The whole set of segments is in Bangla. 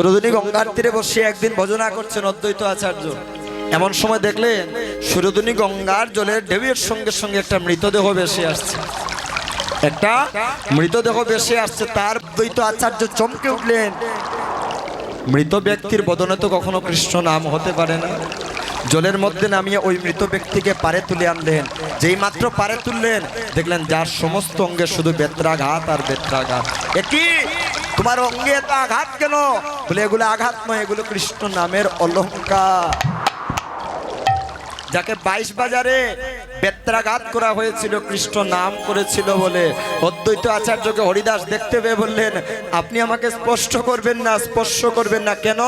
সুরধুনী গঙ্গার তীরে বসে একদিন ভজনা করছেন অদ্বৈত আচার্য। এমন সময় দেখলেন সুরধুনী গঙ্গার জলের ঢেউয়ের সঙ্গে সঙ্গে একটা মৃতদেহ ভেসে আসছে, একটা মৃতদেহ ভেসে আসছে। তার অদ্বৈত আচার্য চমকে উঠলেন, মৃত ব্যক্তির বদনে তো কখনো কৃষ্ণ নাম হতে পারে না। জলের মধ্যে নামিয়ে ওই মৃত ব্যক্তিকে পারে তুলে আনলেন। যেই মাত্র পারে তুললেন দেখলেন যার সমস্ত অঙ্গে শুধু বেত্রাঘাত আর বেত্রাঘাত। একই তোমার অঙ্গে এত আঘাত কেন? বলে এগুলো আঘাত নয়, এগুলো কৃষ্ণ নামের অলঙ্কার। যাকে 22 বাজারে বেত্রাঘাত করা হয়েছিল কৃষ্ণ নাম করেছিল বলে অদ্বৈত আচার্যকে হরিদাস দেখতে পেয়ে বললেন, আপনি আমাকে স্পষ্ট করবেন না, স্পর্শ করবেন না কেন?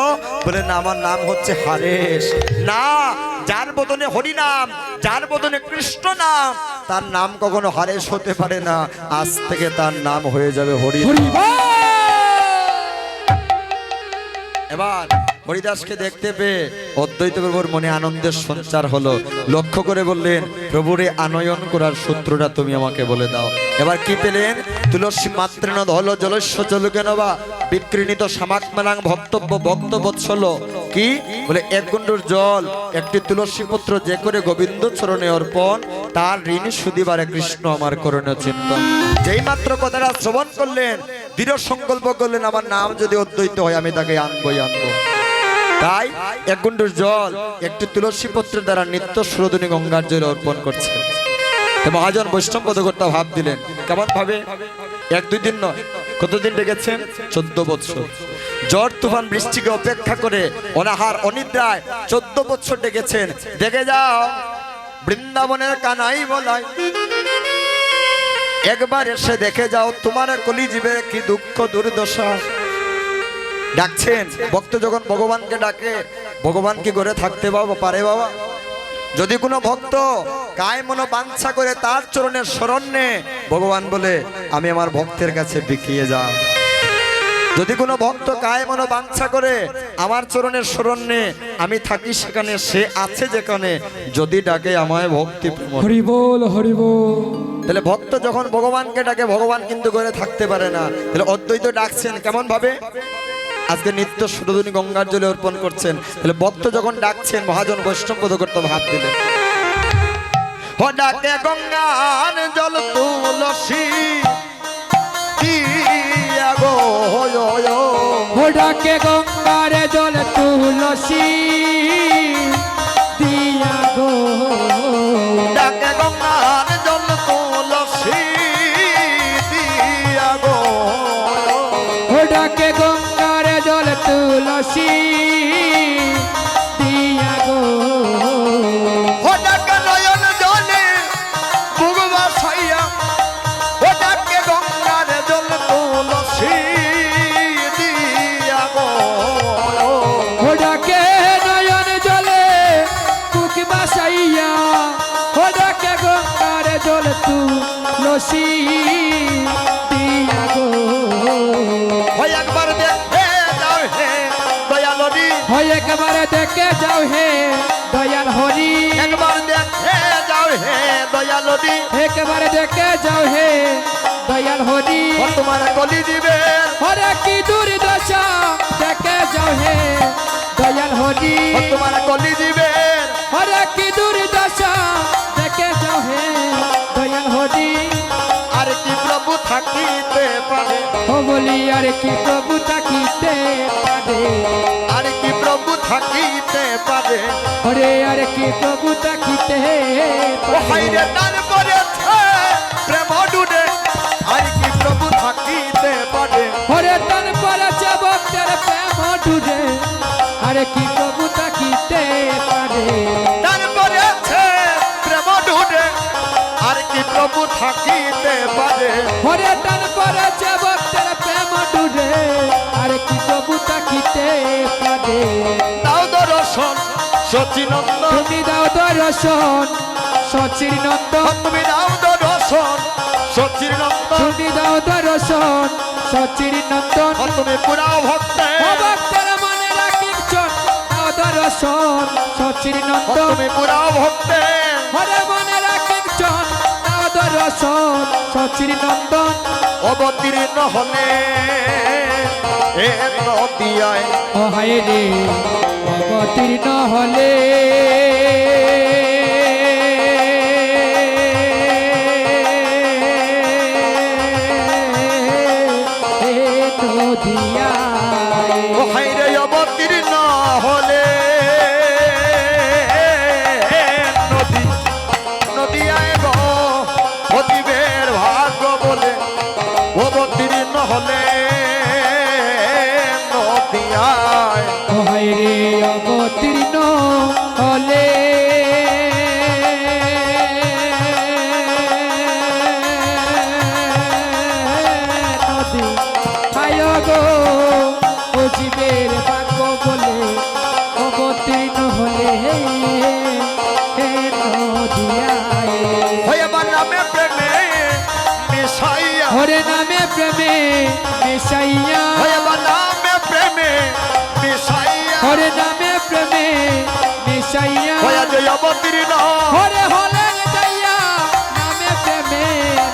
বলেন আমার নাম হচ্ছে হারেশ। না, যার বদনে হরি নাম, যার বদনে কৃষ্ণ নাম, তার নাম কখনো হারেশ হতে পারে না। আজ থেকে তার নাম হয়ে যাবে হরি। এবার হরিদাসকে দেখতে পেয়ে অদ্বৈত প্রভুর মনে আনন্দের সঞ্চার হলো। লক্ষ্য করে বললেন, প্রভুরে আনয়ন করার সূত্রটা তুমি আমাকে বলে দাও। এবার কি পেলেন? তুলসী মাত্রেন ধল জলস্য চলুকেন বা বিকৃণিত সামাকমানাং ভক্তব্য ভক্তবৎসল। কি বলে? এক গুণ্ডুর জল, একটি তুলসী পত্র যে করে গোবিন্দ চরণে অর্পণ, তার ঋণ সুদিবারে কৃষ্ণ আমার করণীয় চিন্তন। যেই মাত্র কথাটা শ্রবণ করলেন দৃঢ় সংকল্প করলেন, আমার নাম যদি অদ্বৈত হয় আমি তাকে আনবই আনবো। তাই এক গুণ্ডুর জল একটি তুলসী পত্রের দ্বারা নিত্য সুরধুনী গঙ্গার জলে অর্পণ করছে। মহাজন বৈষ্ণব পদকর্তা ভাব দিলেন। কেমন ভাবে? 1-2 দিন নয়, কতদিন ডেকেছেন? 14 বছর। ঝড় তুফান বৃষ্টিকে অপেক্ষা করে অনাহার অনিদ্রায় 14 বছর ডেকেছেন। দেখে যাও বৃন্দাবনের কানাই বলাই, একবার এসে দেখে যাও তোমার কলিজীবের কি দুঃখ দুর্দশা। ডাকছেন ভক্ত যখন ভগবানকে ডাকে, ভগবান কি করে থাকতে পারে বাবা? যদি কোনো ভক্ত কায় মনো বাঞ্ছা করে তার চরণের শরণ নে, ভগবান বলে আমি আমার ভক্তের কাছে বিকিয়ে যা। যদি কোনো ভক্ত কায় মনো বাঞ্ছা করে আমার চরণের শরণ নে, আমি থাকি সেখানে, সে আছে যেখানে, যদি ডাকে আমায় ভক্তি প্রেম। হরি বল হরি বল। তাহলে ভক্ত যখন ভগবানকে ডাকে ভগবান কিন্তু করে থাকতে পারে না। তাহলে অদ্বৈত ডাকছেন কেমন ভাবে? আজকে নিত্য সুরধুনী গঙ্গার জলে অর্পণ করছেন। তাহলে ভক্ত যখন ডাকছেন মহাজন বৈষ্ণব পদকর্তা ভাব দিলেন, ও ডাকে গঙ্গার জল তুলসী গো, ও ডাকে গঙ্গার জল তুলসী দিয়া গো, ডাকে গঙ্গার জল তুলসী দিয়া গো, ও ডাকে গঙ্গার জল তুলসী দিয়া গো, ও ডাকে নয়ন জলে বুক বাসাইয়া, ও ডাকে গঙ্গার জল তুলসী দিয়া গো, ও ডাকে নয়ন জলে বুক বাসাইয়া, ও ডাকে গঙ্গার জল তুলসী দিয়া গো, হয় একবার দেখে যাও হে দয়াল হরি, হয় একবার দেখে যাও হে দয়াল হরি, একবার দেখে যাও হে দয়াল হরি, একবার দেখে যাও হে দয়াল হরি, ও তোমার কলি দিবে, হরে কি দুর্দশা দেখে যাও হে দয়াল হরি, ও তোমার কলি দিবে, হরে কি দুর্দশা দেখে যাও হে দয়াল হরি, আর কি প্রভু থাকিতে পারে, ও বলি আর কি প্রভু থাকিতে পারে, আর কি প্রভু থাকিতে পারে, হরে আর কি প্রভু থাকিতে ও পারে, হাইরে তারপরে প্রেম ডুবে, আর কি প্রভু থাকিতে পারে, হরে তন পড়েছে ভক্তের প্রেম ডুবে, আরে কি প্রভু থাকিতে পারে, তারপরে প্রেম ডুবে, আর কি প্রভু থাকিতে পারে, হরে তন পড়েছে ভক্তের প্রেম ডুবে, আরে কি প্রভু থাকিতে পারে, দাও দর্শন সচিনন্দ, তুমি দাও দর্শন সচির নন্দন, তুমি দাও দর্শন সচির নন্দ, তুমি দাও দর্শন সচির নন্দন, তুমি পুরাও ভক্তে, ও ভক্তের মনে রাখি চন দাও দর্শন সচির নন্দন, তুমি পুরাও ভক্তে, হরে মনে রাখি চন দাও দর্শন রসন সচির নন্দন অবতীর্ণ হলে এ নদিয়ায় ও হায় রে অবতীর্ণ হলে নদিয়ায় ও হাইরে অবতীর্ণ হলে নদী নদিয়ায় গো অতিবের ভাগ্য বলে অবতীর্ণ হলে নদিয়ায় ও হায় রে অবতীর্ণ হলে নদী হায় গো ও জীবের ভাগ্য বলে অবতীর্ণ হলে হে নদিয়ায় হয়ে নামে প্রেমে মিশাইয়া হরে নামে প্রেমে মেশাইয়া হয়ে নামে প্রেমে মিশাইয়া হরে নামে প্রেমে মেশাইয়া হয়ে যে অবতীর্ণ হরে হলে যাইয়া নামে প্রেমে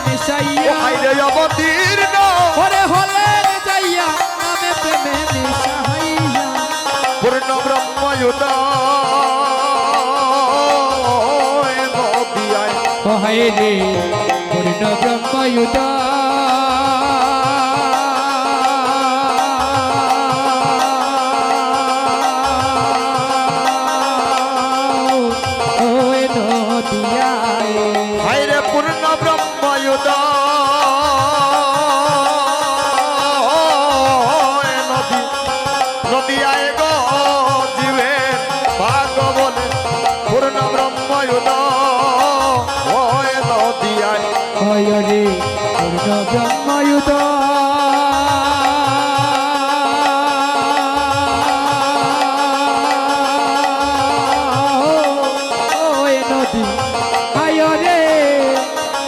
মেশাইয়া হাইরে অবতীর্ণ হরে হলে যাইয়া নামে প্রেমে মেশাইয়া পূর্ণ ব্রহ্ময়ুদয় নদিয়ায় ও হায় রে পূর্ণ ব্রহ্ময়ুত ওই নদিয়ায় হাইরে পূর্ণ ব্রহ্ময়ুদয় নদী নদিয়ায় গো জীবের ভাগ্য বলে পূর্ণ ব্রহ্ময়ুদয় নদিয়ায় হয় রে পূর্ণ ব্রহ্ময়ুত ওই নদী হায় রে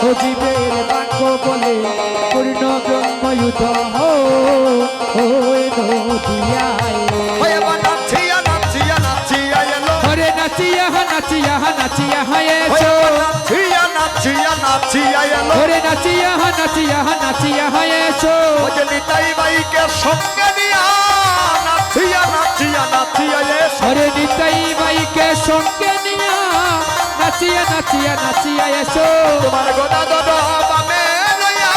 ও জীবের বাক্য বলে পূর্ণ ব্রহ্ময়ুত ওই নদিয়ায় হয়ে নাচিয়া নাচিয়া নাচিয়া এলো হরে নাচিয়া নাচিয়া নাচিয়া হায় নাচিয়া নাচিয়া নাচিয়া এলো হরে নাচিয়া নাচিয়া নাচিয়া হায় ওই নিতাই বাইকে সঙ্গে নিয়া নাচিয়া নাচিয়া নাচিয়া এসো হরে নিতাই বাইকে সঙ্গে নিয়া নাচিয়া নাচিয়া নাচিয়া এসো তোমার গোদা গদা বামে লইয়া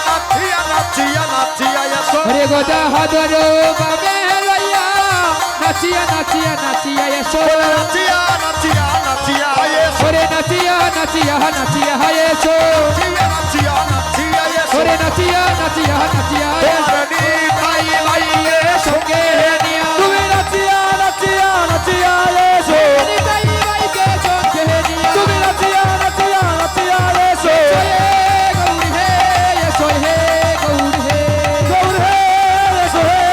নাচিয়া নাচিয়া নাচিয়া এসো হরে গোদা হাদর বাবে লইয়া নাচিয়া নাচিয়া নাচিয়া এসো নাচিয়া নাচিয়া নাচিয়া এসো হরে নাচিয়া নাচিয়া নাচিয়া এসো নাচিয়া নাচিয়া এসো হরে নাচিয়া নাচিয়া নাচিয়া তোমার নিতাই বাইকে সঙ্গে নিয়া তুমি নাচিয়া নাচিয়া নাচিয়া এসো নিতাই বাইকে সঙ্গে নিয়া তুমি নাচিয়া নাচিয়া নাচিয়া এসো গৌর হে এসো হে গৌর হে গৌর হে এসো হে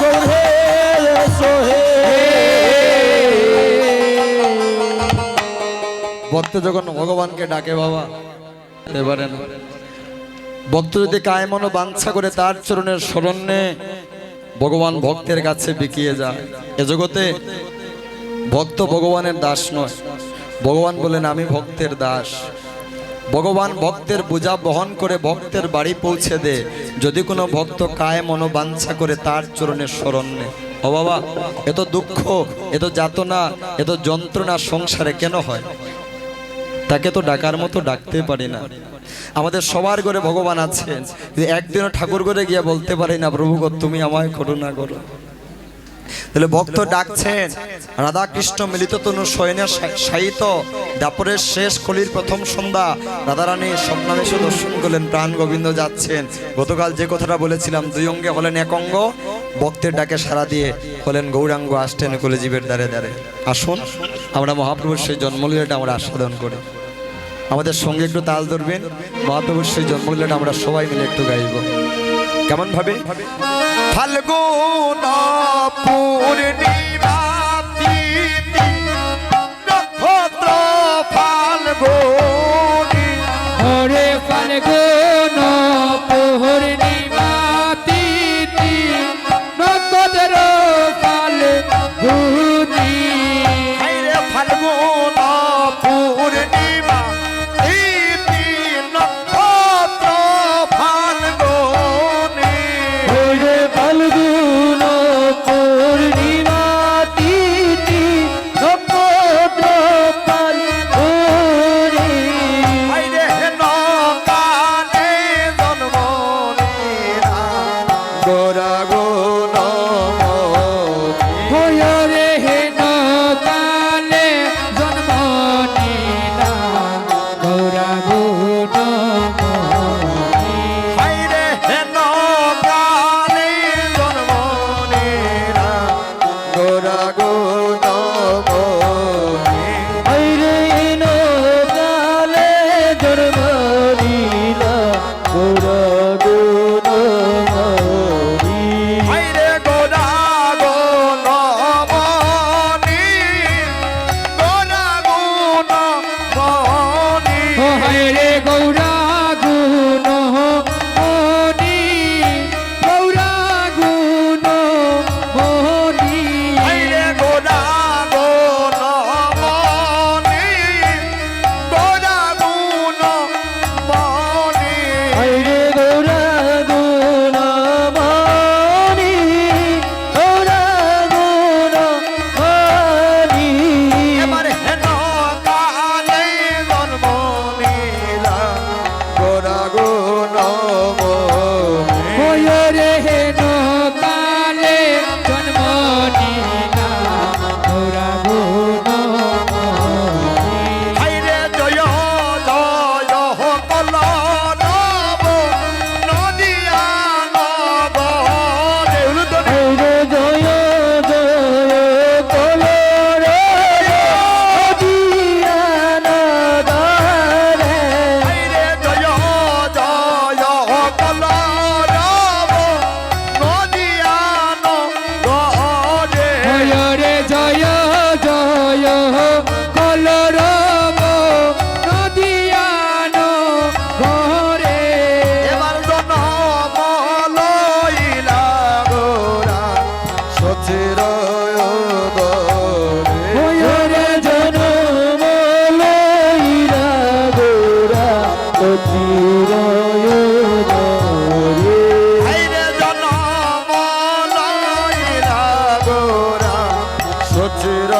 গৌর হে এসো হে ভক্ত যখন ভগবানকে ডাকে বাবা এবারে না ভক্ত যদি কায় মনো বাঞ্ছা করে তার চরণের শরণে ভগবান ভক্তের কাছে বিকিয়ে যায় এ জগতে ভক্ত ভগবানের দাস নয় ভগবান বলেন আমি ভক্তের দাস ভগবান ভক্তের বোঝা বহন করে ভক্তের বাড়ি পৌঁছে দে যদি কোনো ভক্ত কায় মনো বাঞ্ছা করে তার চরণের শরণে ও বাবা এত দুঃখ এত যাতনা এত যন্ত্রণা সংসারে কেন হয় তাকে তো ডাকার মতো ডাকতে পারি না আমাদের সবার ঘরে ভগবান আছেন একদিনও ঠাকুর ঘরে গিয়ে বলতে পারি না প্রভু গো তুমি আমায় করুণা করো তাহলে ভক্ত ডাকছেন রাধা কৃষ্ণ মিলিত তনু শয়নে শায়িত দাপরের শেষ কলির প্রথম সন্ধ্যা রাধারানী স্বপ্নাবেশে দর্শন করলেন প্রাণ গোবিন্দ যাচ্ছেন গতকাল যে কথাটা বলেছিলাম দুই অঙ্গে হলেন এক অঙ্গ ভক্তের ডাকে সাড়া দিয়ে হলেন গৌরাঙ্গ আসতেন কলিজীবের দ্বারে দ্বারে আসুন আমরা মহাপ্রভুর সেই জন্মলীলাটা আমরা আস্বাদন করি আমাদের সঙ্গে একটু তাল ধরবেন মহাপ্রভুর সেই জন্মলীলাটা আমরা সবাই মিলে একটু গাইব কেমন ভাবে ফাল্গুন পূর্ণিমা তিথি নক্ষত্র ফাল্গুনি হরে ফাল্গুন পূর্ণিমা তিথি নক্ষত্র ফাল্গুনি হাইরে ফাল্গুন পূর্ণিমা তিথি নক্ষত্র গুণ মনি আইরে ইনো কালে জন্ম লীলা গোরা গুণ মনি হাইরে গোরা গুণ মনি গোরা গুণ মনি ও হায় রে গৌরা গুণ মনি গৌরা গুণ মনি হাইরে গোরা গুণ মনি গোরা গুণ মনি আইরে গোরা গুণ মনি গোরা গুণ মনি এবার হেন কালে জন্ম নিলা গোরা গুণ মনি ওয় রে হেন কালে জন্ম নিলা গৌরা গুণ মনি হাইরে জয় জয় কল নব নদিয়া নব দেউলুদনে আইরে জয় জয় কলরে দিয়ানা গারে হাইরে জয় জয় কল নব নদিয়া নব ওয় রে জয় জয় কলরব নদিয়ান ঘরে এবার জনম লইলা গোরা সচির ওরে জনম লইলা গোরা চিরয়ুদরে হাইরে জনম লইলা গোরা সচির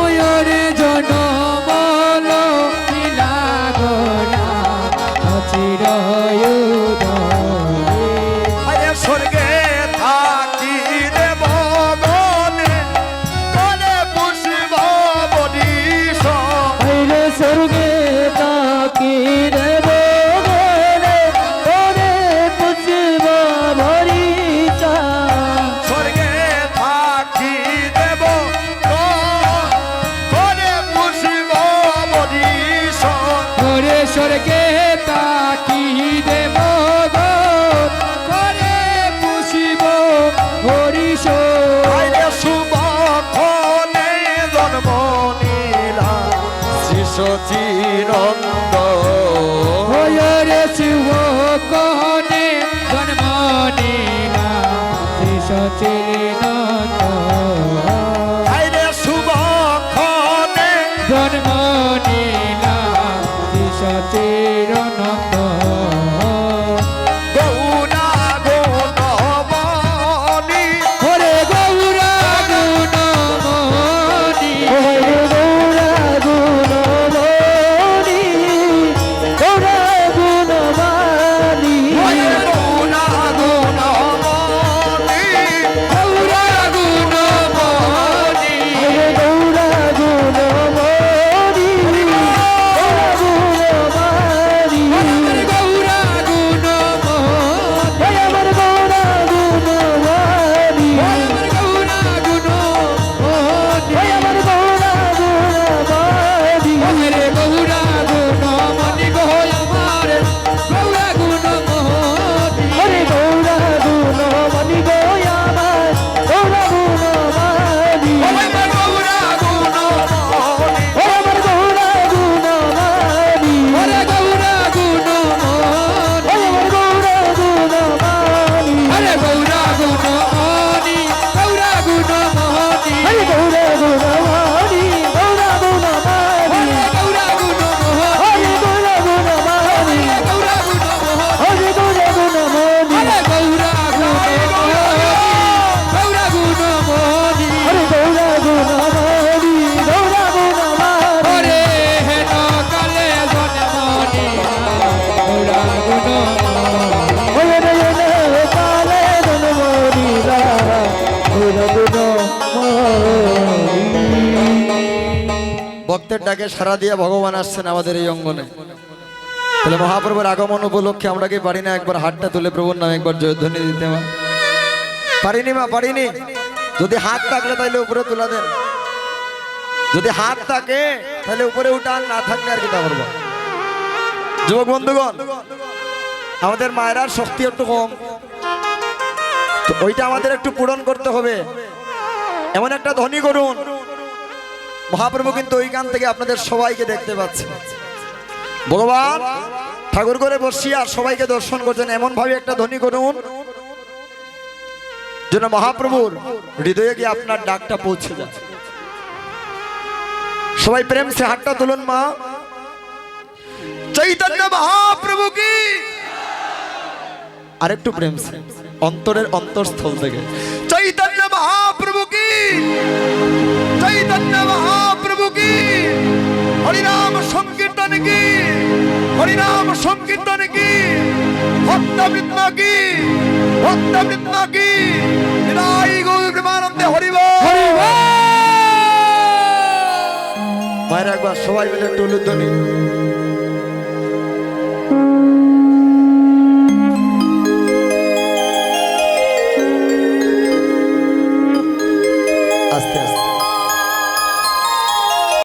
ওয় রে জনম লীলা গোরা চিরয়ুদরে আরে স্বর্গে থাকি দেব গনে গনে পুষিব বদিস আইরে স্বর্গে তাকি দেব গনে ওরে পুষিব ভরিতা স্বর্গে থাকি দেব গনে পুষিব বদিস ওরে স্বর্গে তাকি দেব গো করে পুষিব হরিষ আইরে শুভ খনে জন্ম নিলা শিশচিরন্দ ওরে শিব কহনে জন্ম নিলা সচিনন্দ আইরে শুভ খনে জন্ম নিলা সচিরনন্দ গৌরা গুণবনি ওরে গৌরা গুণ মনি ওরে গৌরা গুণবনি গৌরা গুণবানি ওরে গৌরা গুণবনি গৌরা গুণ মনি ওরে গৌরা গুণবনি গৌরা গুণবানি আমার গৌরা গুণ মনি ওই আমার গৌরা গুণবনি আমার গৌরা গুণ মনি ওই আমার গৌরা গুণবনি ওরে গৌরা গুণ মনি গো আমার গৌরা গুণ মনি ওরে গৌরা গুণবনি গো আমার গৌরা গুণবনি ওরে গৌরা গুণবনি ওরে আমার গৌরা গুণবনি ওরে গৌরা গুণ মনি ওরে আমার গৌরা গুণবনি আরে গৌরা গুণ মনি গৌরা গুণ মনি আরে গৌরা গুণবনি গৌরা গুণবনি ওরে গৌরা গুণ মনি আরে গৌরা গুণবনি গৌরা গুণ মনি আরে গৌরা গুণবনি আরে গৌরা গুণ মনি গৌরা গুণ মনি আরে গৌরা গুণবনি গৌরা গুণবনি ওরে হেন কালে জন্মনি গৌরা গুণ মনি ওরে রে কালে জন্মদিলা গৌরা গুণবনি ভক্তের ডাকে সারা দিয়ে ভগবান আসছেন আমাদের এই অঙ্গনে। তাহলে মহাপ্রভুর আগমন উপলক্ষে আমরা কি পারি না একবার হাতটা তুলে প্রভুর নামে একবার জয়ধ্বনি দিতে? মা পারিনি, মা পারিনি। যদি হাত থাকলে তাহলে উপরে তুলা দেন, যদি হাত থাকে তাহলে উপরে উঠান, না থাকলে আর কি তা করবো। যুবক বন্ধুগণ, আমাদের মায়েরার শক্তি একটু কম, তো ওইটা আমাদের একটু পূরণ করতে হবে। এমন একটা ধ্বনি করুন, মহাপ্রভু কিন্তু ওইখান থেকে আপনাদের সবাইকে দেখতে পাচ্ছে। ভগবান ঠাকুর করে বসিয়া সবাইকে দর্শন করছেন, এমন ভাবে একটা ধ্বনি করুন যেন মহাপ্রভুর হৃদয়ে গিয়ে আপনার ডাকটা পৌঁছে যায়। সবাই প্রেম সে হাতটা তুলুন মা। চৈতন্য মহাপ্রভু কি, আরেকটু প্রেম সে অন্তরের অন্তরস্থল থেকে চৈতন্য মহাপ্রভু কি, চৈতন্য মহাপ্রভু কি, হরিনাম সংকীর্তন কি, হরিনাম সংকীর্তন কি, ভক্তবৃন্দ কি, ভক্তবৃন্দ কি, হৃদয় গৌর প্রেমানন্দে হরিব। মায়ের একবার সবাই মিলে একটু উলুধ্বনি।